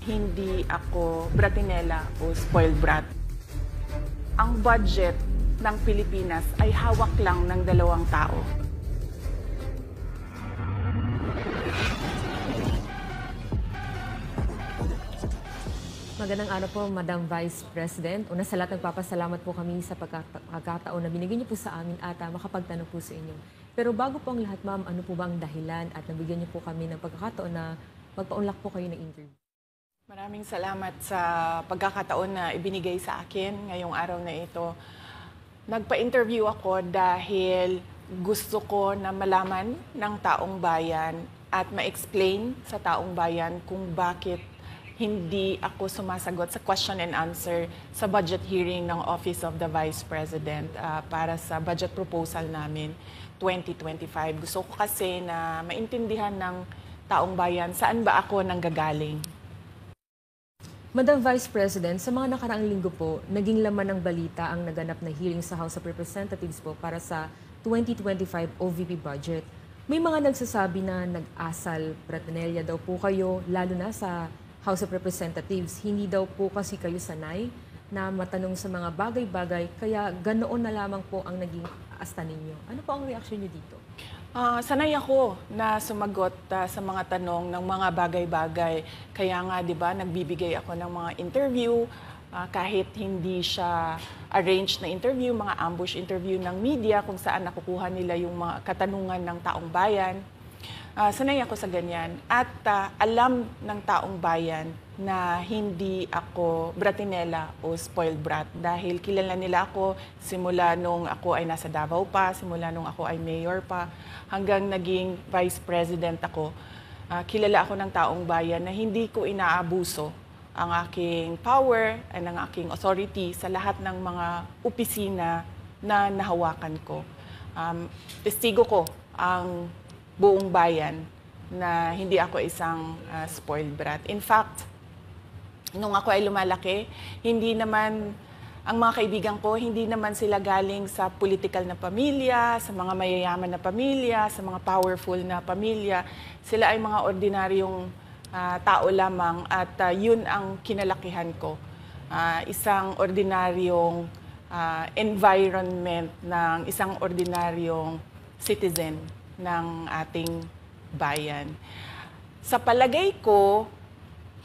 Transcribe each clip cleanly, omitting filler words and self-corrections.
hindi ako bratinela o spoiled brat. Ang budget ng Pilipinas ay hawak lang ng 2 tao. Magandang araw po, Madam Vice President. Una sa lahat, nagpapasalamat po kami sa pagkakataon na binigyan niyo po sa amin at makapagtanong po sa inyo. Pero bago po ang lahat, ma'am, ano po ba ang dahilan at nabigyan niyo po kami ng pagkakataon na magpaunlak po kayo ng interview? Maraming salamat sa pagkakataon na ibinigay sa akin ngayong araw na ito. Nagpa-interview ako dahil gusto ko na malaman ng taong bayan at ma-explain sa taong bayan kung bakit hindi ako sumasagot sa question and answer sa budget hearing ng Office of the Vice President para sa budget proposal namin 2025. Gusto ko kasi na maintindihan ng taong bayan saan ba ako nanggagaling. Madam Vice President, sa mga nakaraang linggo po, naging laman ng balita ang naganap na hearing sa House of Representatives po para sa 2025 OVP budget. May mga nagsasabi na nag-asal bratinelya daw po kayo, lalo na sa House of Representatives. Hindi daw po kasi kayo sanay na matanong sa mga bagay-bagay, kaya ganoon na lamang po ang naging asta ninyo. Ano po ang reaksyon niyo dito? Sanay ako na sumagot sa mga tanong ng mga bagay-bagay. Kaya nga, di ba, nagbibigay ako ng mga interview, kahit hindi siya arranged na interview, mga ambush interview ng media kung saan nakukuha nila yung mga katanungan ng taong bayan. Sanay ako sa ganyan. At alam ng taong bayan na hindi ako bratinela o spoiled brat dahil kilala nila ako simula nung ako ay nasa Davao pa, simula nung ako ay mayor pa, hanggang naging vice president ako. Kilala ako ng taong bayan na hindi ko inaabuso ang aking power at ang aking authority sa lahat ng mga opisina na nahawakan ko. Testigo ko ang buong bayan na hindi ako isang spoiled brat. In fact, nung ako ay lumalaki, hindi naman, ang mga kaibigan ko, hindi naman sila galing sa political na pamilya, sa mga mayayaman na pamilya, sa mga powerful na pamilya. Sila ay mga ordinaryong tao lamang at yun ang kinalakihan ko. Isang ordinaryong environment ng isang ordinaryong citizen ng ating bayan. Sa palagay ko,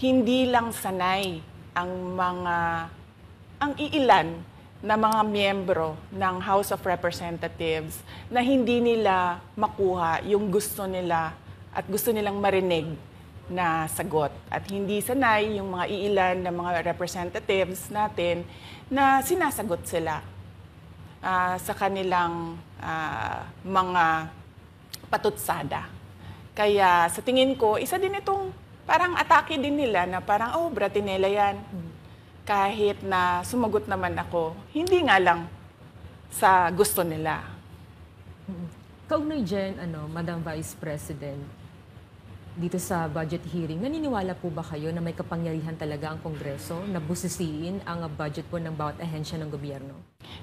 hindi lang sanay ang iilan na mga miyembro ng House of Representatives na hindi nila makuha yung gusto nila at gusto nilang marinig na sagot. At hindi sanay yung mga iilan na mga representatives natin na sinasagot sila sa kanilang mga patutsada. Kaya sa tingin ko, isa din itong parang atake din nila na parang, oh, bratinela yan. Kahit na sumagot naman ako, hindi nga lang sa gusto nila. Kaugnay dyan, Madam Vice President, dito sa budget hearing, naniniwala po ba kayo na may kapangyarihan talaga ang Kongreso na busisiin ang budget po ng bawat ahensya ng gobyerno?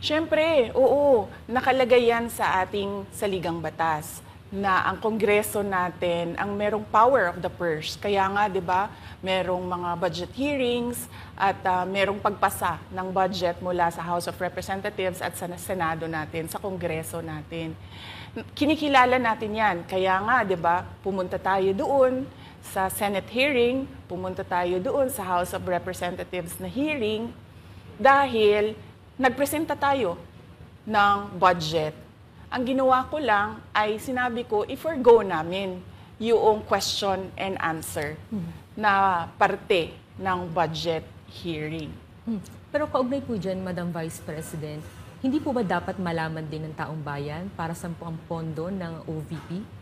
Siyempre, oo. Nakalagay yan sa ating saligang batas na ang Kongreso natin ang merong power of the purse. Kaya nga, di ba, merong mga budget hearings at merong pagpasa ng budget mula sa House of Representatives at sa Senado natin, sa Kongreso natin. Kinikilala natin yan. Kaya nga, di ba, pumunta tayo doon sa Senate hearing, pumunta tayo doon sa House of Representatives na hearing dahil nagpresenta tayo ng budget. Ang ginawa ko lang ay sinabi ko, i-forgo namin yung question and answer na parte ng budget hearing. Pero kaugnay po dyan, Madam Vice President, hindi po ba dapat malaman din ng taong bayan para sa ang pondo ng OVP?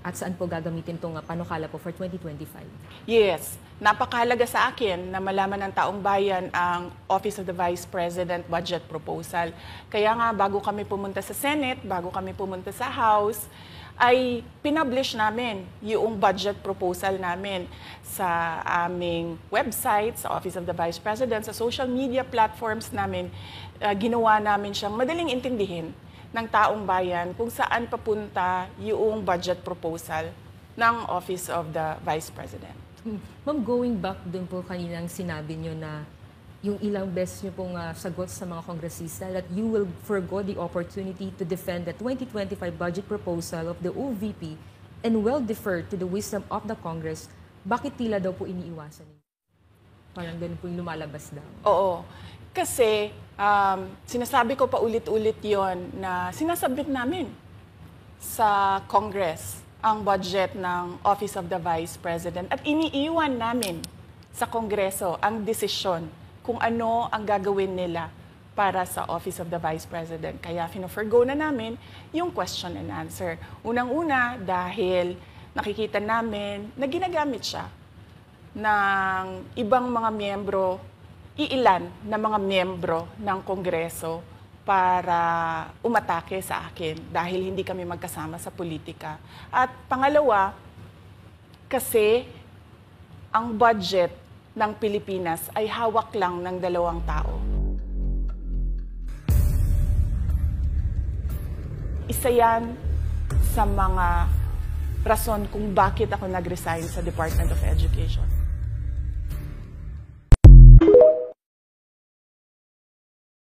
At saan po gagamitin itong panukala po for 2025? Yes. Napakahalaga sa akin na malaman ng taong bayan ang Office of the Vice President budget proposal. Kaya nga, bago kami pumunta sa Senate, bago kami pumunta sa House, ay pinublish namin yung budget proposal namin sa aming website, sa Office of the Vice President, sa social media platforms namin. Ginawa namin siyang madaling intindihin ng taong bayan kung saan papunta yung budget proposal ng Office of the Vice President. Ma'am, going back dun po kaninang sinabi nyo na yung ilang beses nyo pong sagot sa mga kongresista that you will forgo the opportunity to defend the 2025 budget proposal of the OVP and will defer to the wisdom of the Congress, bakit tila daw po iniiwasan niyo? Parang ganun po yung lumalabas daw. Oo. Kasi sinasabi ko pa ulit-ulit yon na sinasabit namin sa Congress ang budget ng Office of the Vice President at iniiwan namin sa Kongreso ang desisyon kung ano ang gagawin nila para sa Office of the Vice President. Kaya fino-forgo na namin yung question and answer. Unang-una dahil nakikita namin na ginagamit siya ng ibang mga miyembro, iilan na mga miyembro ng Kongreso para umatake sa akin dahil hindi kami magkasama sa politika. At pangalawa, kasi ang budget ng Pilipinas ay hawak lang ng 2 tao. Isa yan sa mga rason kung bakit ako nag-resign sa Department of Education.